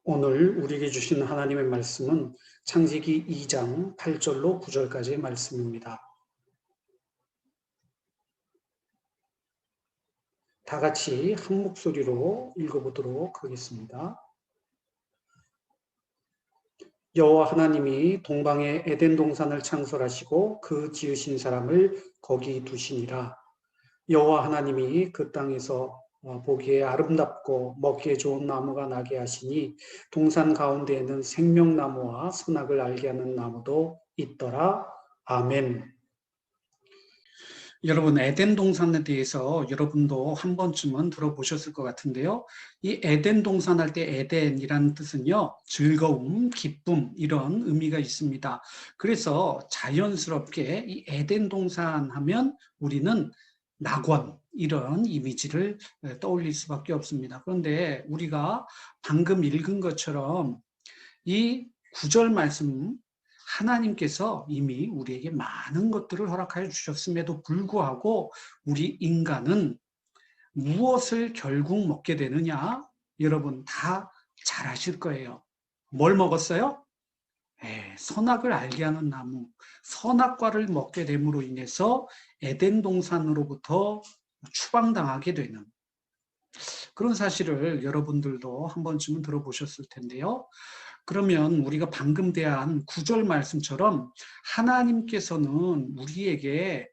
오늘 우리에게 주신 하나님의 말씀은 창세기 2장 8절로 9절까지의 말씀입니다. 다 같이 한 목소리로 읽어보도록 하겠습니다. 여호와 하나님이 동방에 에덴 동산을 창설하시고 그 지으신 사람을 거기 두시니라. 여호와 하나님이 그 땅에서 보기에 아름답고 먹기에 좋은 나무가 나게 하시니 동산 가운데에는 생명나무와 선악을 알게 하는 나무도 있더라. 아멘. 여러분, 에덴 동산에 대해서 여러분도 한 번쯤은 들어보셨을 것 같은데요. 이 에덴 동산 할 때 에덴이라는 뜻은요, 즐거움, 기쁨 이런 의미가 있습니다. 그래서 자연스럽게 이 에덴 동산 하면 우리는 낙원 이런 이미지를 떠올릴 수밖에 없습니다. 그런데 우리가 방금 읽은 것처럼 이 구절 말씀 하나님께서 이미 우리에게 많은 것들을 허락하여 주셨음에도 불구하고 우리 인간은 무엇을 결국 먹게 되느냐? 여러분 다 잘 아실 거예요. 뭘 먹었어요? 선악을 알게 하는 나무, 선악과를 먹게 됨으로 인해서 에덴 동산으로부터 추방당하게 되는 그런 사실을 여러분들도 한 번쯤은 들어보셨을 텐데요. 그러면 우리가 방금 대한 구절 말씀처럼 하나님께서는 우리에게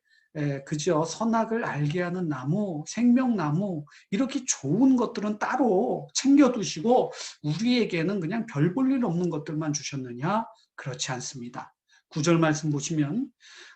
그저 선악을 알게 하는 나무, 생명나무 이렇게 좋은 것들은 따로 챙겨두시고 우리에게는 그냥 별 볼 일 없는 것들만 주셨느냐? 그렇지 않습니다. 구절 말씀 보시면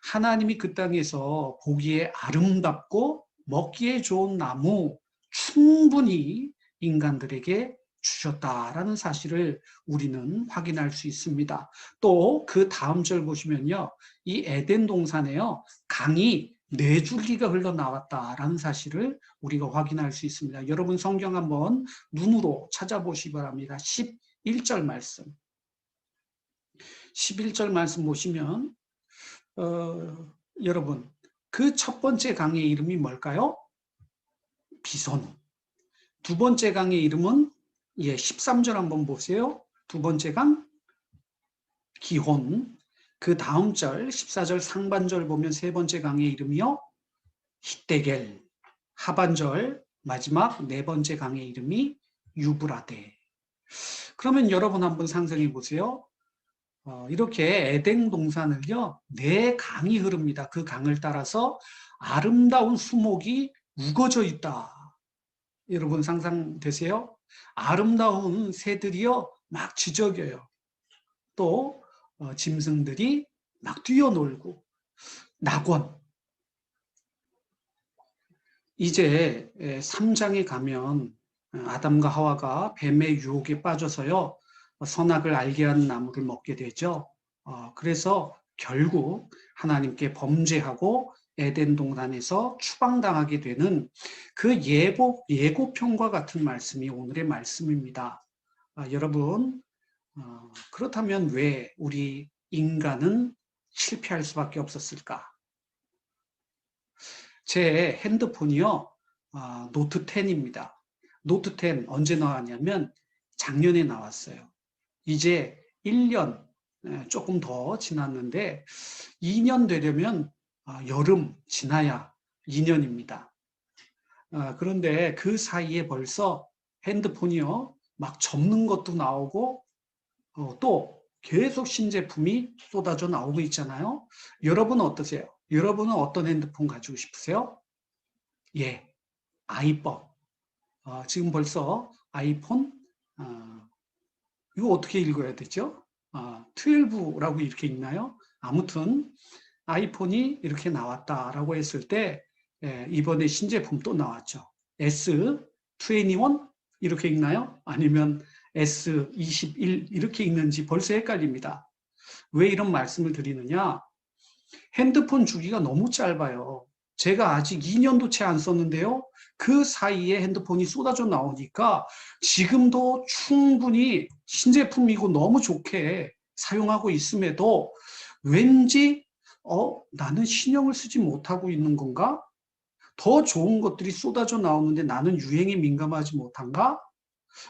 하나님이 그 땅에서 보기에 아름답고 먹기에 좋은 나무 충분히 인간들에게 주셨다라는 사실을 우리는 확인할 수 있습니다. 또 그 다음 절 보시면요. 이 에덴 동산에요. 강이 네 줄기가 흘러나왔다라는 사실을 우리가 확인할 수 있습니다. 여러분 성경 한번 눈으로 찾아보시기 바랍니다. 11절 말씀. 11절 말씀 보시면 여러분 그 첫 번째 강의 이름이 뭘까요? 비손. 두 번째 강의 이름은 13절 한번 보세요. 두 번째 강 기혼. 그 다음 절 14절 상반절 보면 세 번째 강의 이름이요. 히데겔. 하반절 마지막 네 번째 강의 이름이 유브라데. 그러면 여러분 한번 상상해 보세요. 이렇게 에덴 동산을요. 네 강이 흐릅니다. 그 강을 따라서 아름다운 수목이 우거져 있다. 여러분 상상되세요? 아름다운 새들이요 막 지저귀어요. 또 짐승들이 막 뛰어놀고 낙원. 이제 3장에 가면 아담과 하와가 뱀의 유혹에 빠져서요 선악을 알게 하는 나무를 먹게 되죠. 그래서 결국 하나님께 범죄하고 에덴 동산에서 추방당하게 되는 그 예고편과 같은 말씀이 오늘의 말씀입니다. 여러분 그렇다면 왜 우리 인간은 실패할 수밖에 없었을까? 제 핸드폰이요 노트 10입니다. 노트 10 언제 나왔냐면 작년에 나왔어요. 이제 1년 조금 더 지났는데 2년 되려면 여름 지나야 2년입니다. 그런데 그 사이에 벌써 핸드폰이요 막 접는 것도 나오고 또 계속 신제품이 쏟아져 나오고 있잖아요. 여러분은 어떠세요? 여러분은 어떤 핸드폰 가지고 싶으세요? 아이폰. 지금 벌써 아이폰 이거 어떻게 읽어야 되죠? 12라고 이렇게 읽나요? 아무튼 아이폰이 이렇게 나왔다라고 했을 때 이번에 신제품 또 나왔죠. S21 이렇게 읽나요? 아니면 S21 이렇게 읽는지 벌써 헷갈립니다. 왜 이런 말씀을 드리느냐? 핸드폰 주기가 너무 짧아요. 제가 아직 2년도 채 안 썼는데요. 그 사이에 핸드폰이 쏟아져 나오니까 지금도 충분히 신제품이고 너무 좋게 사용하고 있음에도 왠지 나는 신형을 쓰지 못하고 있는 건가? 더 좋은 것들이 쏟아져 나오는데 나는 유행에 민감하지 못한가?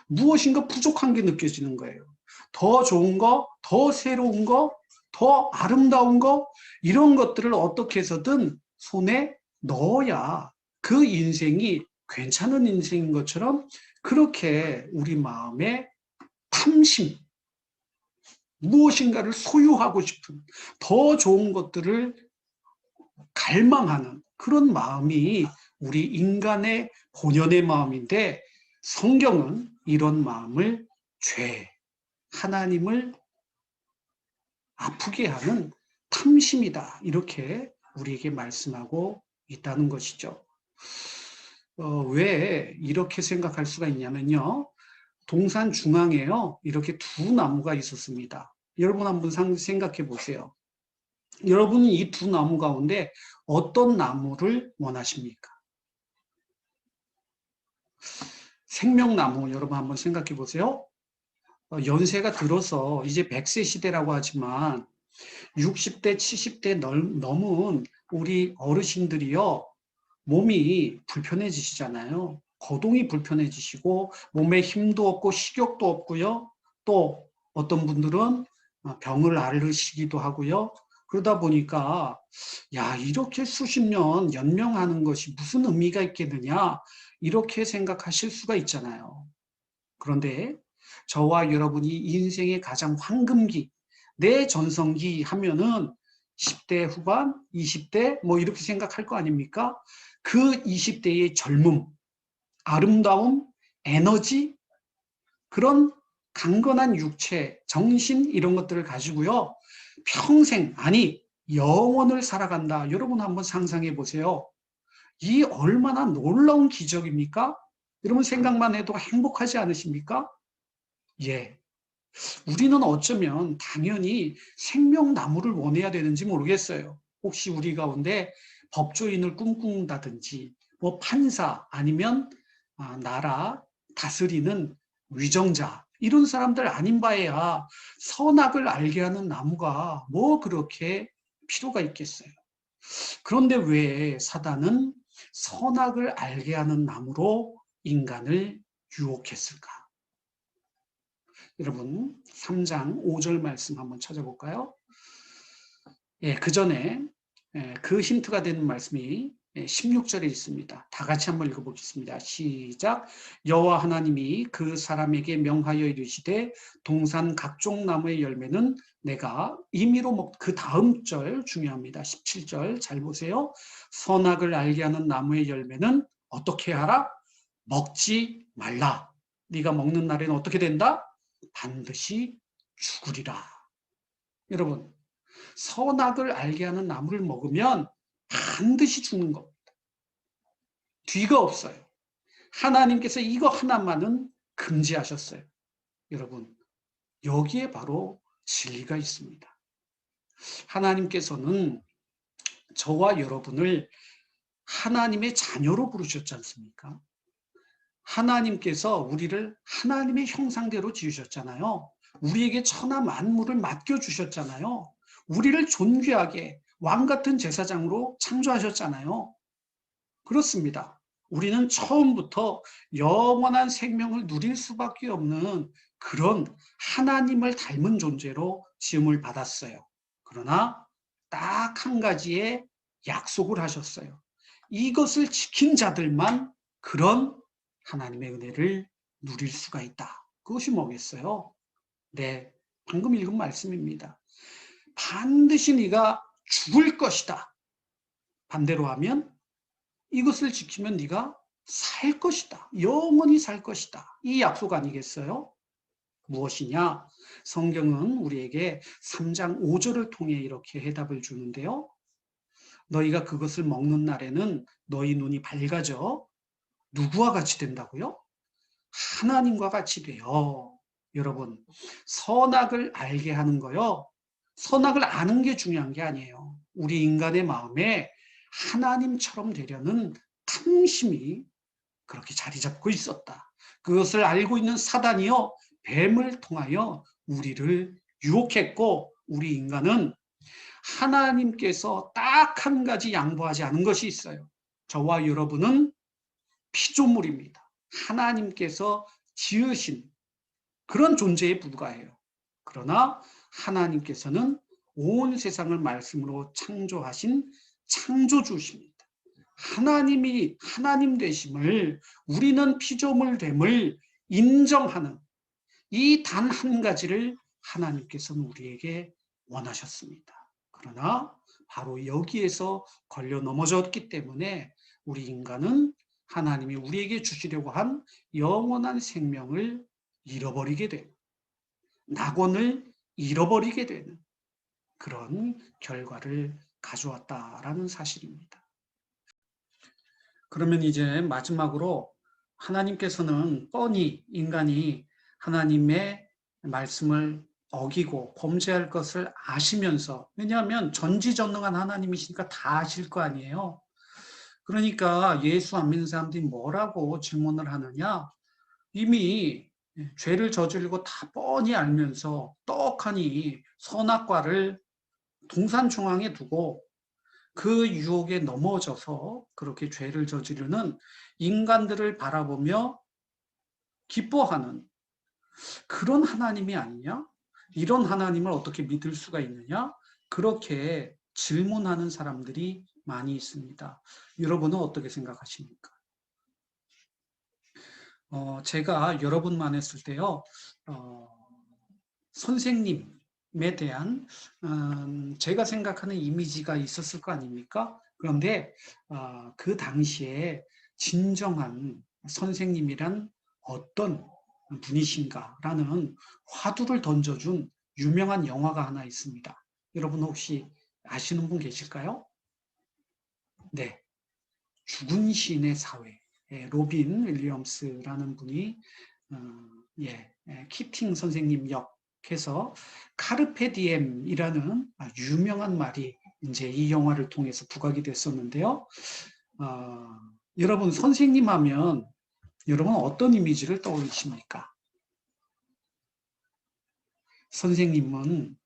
무엇인가 부족한 게 느껴지는 거예요. 더 좋은 거, 더 새로운 거, 더 아름다운 거, 이런 것들을 어떻게 해서든 손에 넣어야 그 인생이 괜찮은 인생인 것처럼, 그렇게 우리 마음에 탐심, 무엇인가를 소유하고 싶은, 더 좋은 것들을 갈망하는 그런 마음이 우리 인간의 본연의 마음인데, 성경은 이런 마음을 죄, 하나님을 아프게 하는 탐심이다, 이렇게 우리에게 말씀하고 있다는 것이죠. 왜 이렇게 생각할 수가 있냐면요, 동산 중앙에요, 이렇게 두 나무가 있었습니다. 여러분 한번 생각해 보세요. 여러분은 이 두 나무 가운데 어떤 나무를 원하십니까? 생명나무, 여러분 한번 생각해 보세요. 연세가 들어서 이제 100세 시대라고 하지만 60대, 70대 넘은 우리 어르신들이요, 몸이 불편해지시잖아요. 거동이 불편해지시고 몸에 힘도 없고 식욕도 없고요. 또 어떤 분들은 병을 앓으시기도 하고요. 그러다 보니까 야, 이렇게 수십 년 연명하는 것이 무슨 의미가 있겠느냐, 이렇게 생각하실 수가 있잖아요. 그런데 저와 여러분이 인생의 가장 황금기, 내 전성기 하면은 10대 후반, 20대 뭐 이렇게 생각할 거 아닙니까? 그 20대의 젊음, 아름다움, 에너지, 그런 강건한 육체, 정신, 이런 것들을 가지고요, 평생, 아니 영원을 살아간다. 여러분 한번 상상해 보세요. 이 얼마나 놀라운 기적입니까? 여러분 생각만 해도 행복하지 않으십니까? 예. 우리는 어쩌면 당연히 생명나무를 원해야 되는지 모르겠어요. 혹시 우리 가운데 법조인을 꿈꾼다든지, 뭐 판사, 아니면 나라 다스리는 위정자, 이런 사람들 아닌 바에야 선악을 알게 하는 나무가 뭐 그렇게 필요가 있겠어요. 그런데 왜 사단은 선악을 알게 하는 나무로 인간을 유혹했을까? 여러분 3장 5절 말씀 한번 찾아볼까요? 예, 그 전에 그 힌트가 되는 말씀이 16절에 있습니다. 다 같이 한번 읽어보겠습니다. 시작. 여호와 하나님이 그 사람에게 명하여 이르시되 동산 각종 나무의 열매는 내가 임의로 그 다음 절 중요합니다. 17절 잘 보세요. 선악을 알게 하는 나무의 열매는 어떻게 하라? 먹지 말라. 네가 먹는 날에는 어떻게 된다? 반드시 죽으리라. 여러분, 선악을 알게 하는 나무를 먹으면 반드시 죽는 겁니다. 뒤가 없어요. 하나님께서 이거 하나만은 금지하셨어요. 여러분, 여기에 바로 진리가 있습니다. 하나님께서는 저와 여러분을 하나님의 자녀로 부르셨지 않습니까? 하나님께서 우리를 하나님의 형상대로 지으셨잖아요. 우리에게 천하 만물을 맡겨주셨잖아요. 우리를 존귀하게 왕 같은 제사장으로 창조하셨잖아요. 그렇습니다. 우리는 처음부터 영원한 생명을 누릴 수밖에 없는 그런 하나님을 닮은 존재로 지음을 받았어요. 그러나 딱 한 가지의 약속을 하셨어요. 이것을 지킨 자들만 그런 하나님의 은혜를 누릴 수가 있다. 그것이 뭐겠어요? 네, 방금 읽은 말씀입니다. 반드시 네가 죽을 것이다. 반대로 하면 이것을 지키면 네가 살 것이다. 영원히 살 것이다. 이 약속 아니겠어요? 무엇이냐? 성경은 우리에게 3장 5절을 통해 이렇게 해답을 주는데요. 너희가 그것을 먹는 날에는 너희 눈이 밝아져 누구와 같이 된다고요? 하나님과 같이 돼요. 여러분, 선악을 알게 하는 거요, 선악을 아는 게 중요한 게 아니에요. 우리 인간의 마음에 하나님처럼 되려는 탐심이 그렇게 자리 잡고 있었다. 그것을 알고 있는 사단이요, 뱀을 통하여 우리를 유혹했고, 우리 인간은 하나님께서 딱 한 가지 양보하지 않은 것이 있어요. 저와 여러분은 피조물입니다. 하나님께서 지으신 그런 존재에 불과해요. 그러나 하나님께서는 온 세상을 말씀으로 창조하신 창조주십니다. 하나님이 하나님 되심을, 우리는 피조물됨을 인정하는 이 단 한 가지를 하나님께서는 우리에게 원하셨습니다. 그러나 바로 여기에서 걸려 넘어졌기 때문에 우리 인간은 하나님이 우리에게 주시려고 한 영원한 생명을 잃어버리게 되고 낙원을 잃어버리게 되는 그런 결과를 가져왔다라는 사실입니다. 그러면 이제 마지막으로 하나님께서는 뻔히 인간이 하나님의 말씀을 어기고 범죄할 것을 아시면서, 왜냐하면 전지전능한 하나님이시니까 다 아실 거 아니에요. 그러니까 예수 안 믿는 사람들이 뭐라고 질문을 하느냐? 이미 죄를 저지르고 다 뻔히 알면서 떡하니 선악과를 동산 중앙에 두고 그 유혹에 넘어져서 그렇게 죄를 저지르는 인간들을 바라보며 기뻐하는 그런 하나님이 아니냐? 이런 하나님을 어떻게 믿을 수가 있느냐? 그렇게 질문하는 사람들이 많이 있습니다. 여러분은 어떻게 생각하십니까? 제가 여러분만 했을 때요, 선생님에 대한 제가 생각하는 이미지가 있었을 거 아닙니까? 그런데 그 당시에 진정한 선생님이란 어떤 분이신가라는 화두를 던져준 유명한 영화가 하나 있습니다. 여러분 혹시 아시는 분 계실까요? 네, 죽은 시인의 사회. 로빈 윌리엄스라는 분이 키팅 선생님 역해서 카르페 디엠이라는 유명한 말이 이제 이 영화를 통해서 부각이 됐었는데요. 여러분 선생님 하면 여러분 어떤 이미지를 떠올리십니까? 선생님은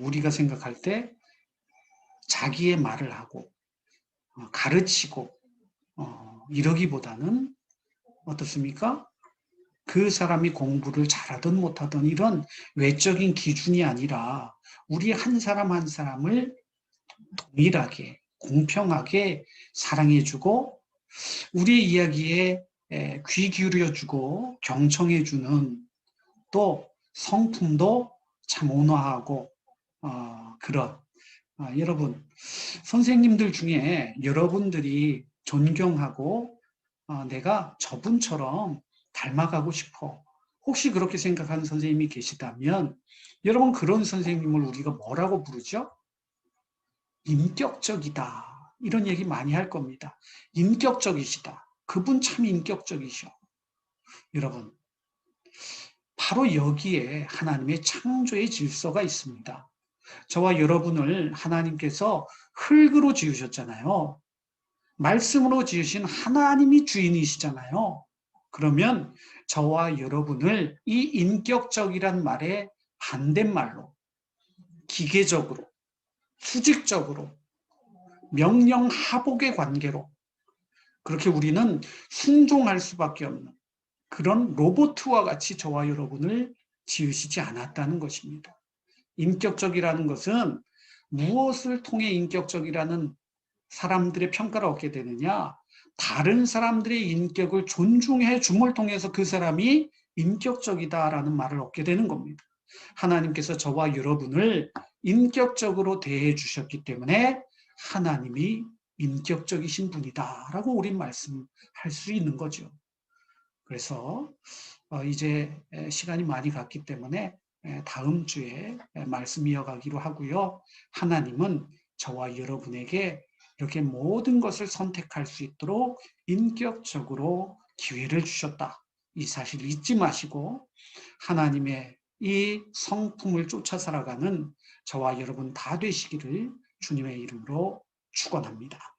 우리가 생각할 때 자기의 말을 하고 가르치고 이러기보다는 어떻습니까? 그 사람이 공부를 잘하든 못하든 이런 외적인 기준이 아니라 우리 한 사람 한 사람을 동일하게 공평하게 사랑해주고 우리의 이야기에 귀 기울여주고 경청해주는, 또 성품도 참 온화하고 그런 여러분 선생님들 중에 여러분들이 존경하고 내가 저분처럼 닮아가고 싶어, 혹시 그렇게 생각하는 선생님이 계시다면 여러분 그런 선생님을 우리가 뭐라고 부르죠? 인격적이다, 이런 얘기 많이 할 겁니다. 인격적이시다, 그분 참 인격적이셔. 여러분 바로 여기에 하나님의 창조의 질서가 있습니다. 저와 여러분을 하나님께서 흙으로 지으셨잖아요. 말씀으로 지으신 하나님이 주인이시잖아요. 그러면 저와 여러분을 이 인격적이란 말의 반대말로 기계적으로, 수직적으로, 명령하복의 관계로 그렇게 우리는 순종할 수밖에 없는 그런 로봇과 같이 저와 여러분을 지으시지 않았다는 것입니다. 인격적이라는 것은 무엇을 통해 인격적이라는 사람들의 평가를 얻게 되느냐? 다른 사람들의 인격을 존중해 줌을 통해서 그 사람이 인격적이다라는 말을 얻게 되는 겁니다. 하나님께서 저와 여러분을 인격적으로 대해 주셨기 때문에 하나님이 인격적이신 분이다라고 우린 말씀할 수 있는 거죠. 그래서 이제 시간이 많이 갔기 때문에 다음 주에 말씀 이어가기로 하고요. 하나님은 저와 여러분에게 이렇게 모든 것을 선택할 수 있도록 인격적으로 기회를 주셨다. 이 사실을 잊지 마시고 하나님의 이 성품을 쫓아 살아가는 저와 여러분 다 되시기를 주님의 이름으로 축원합니다.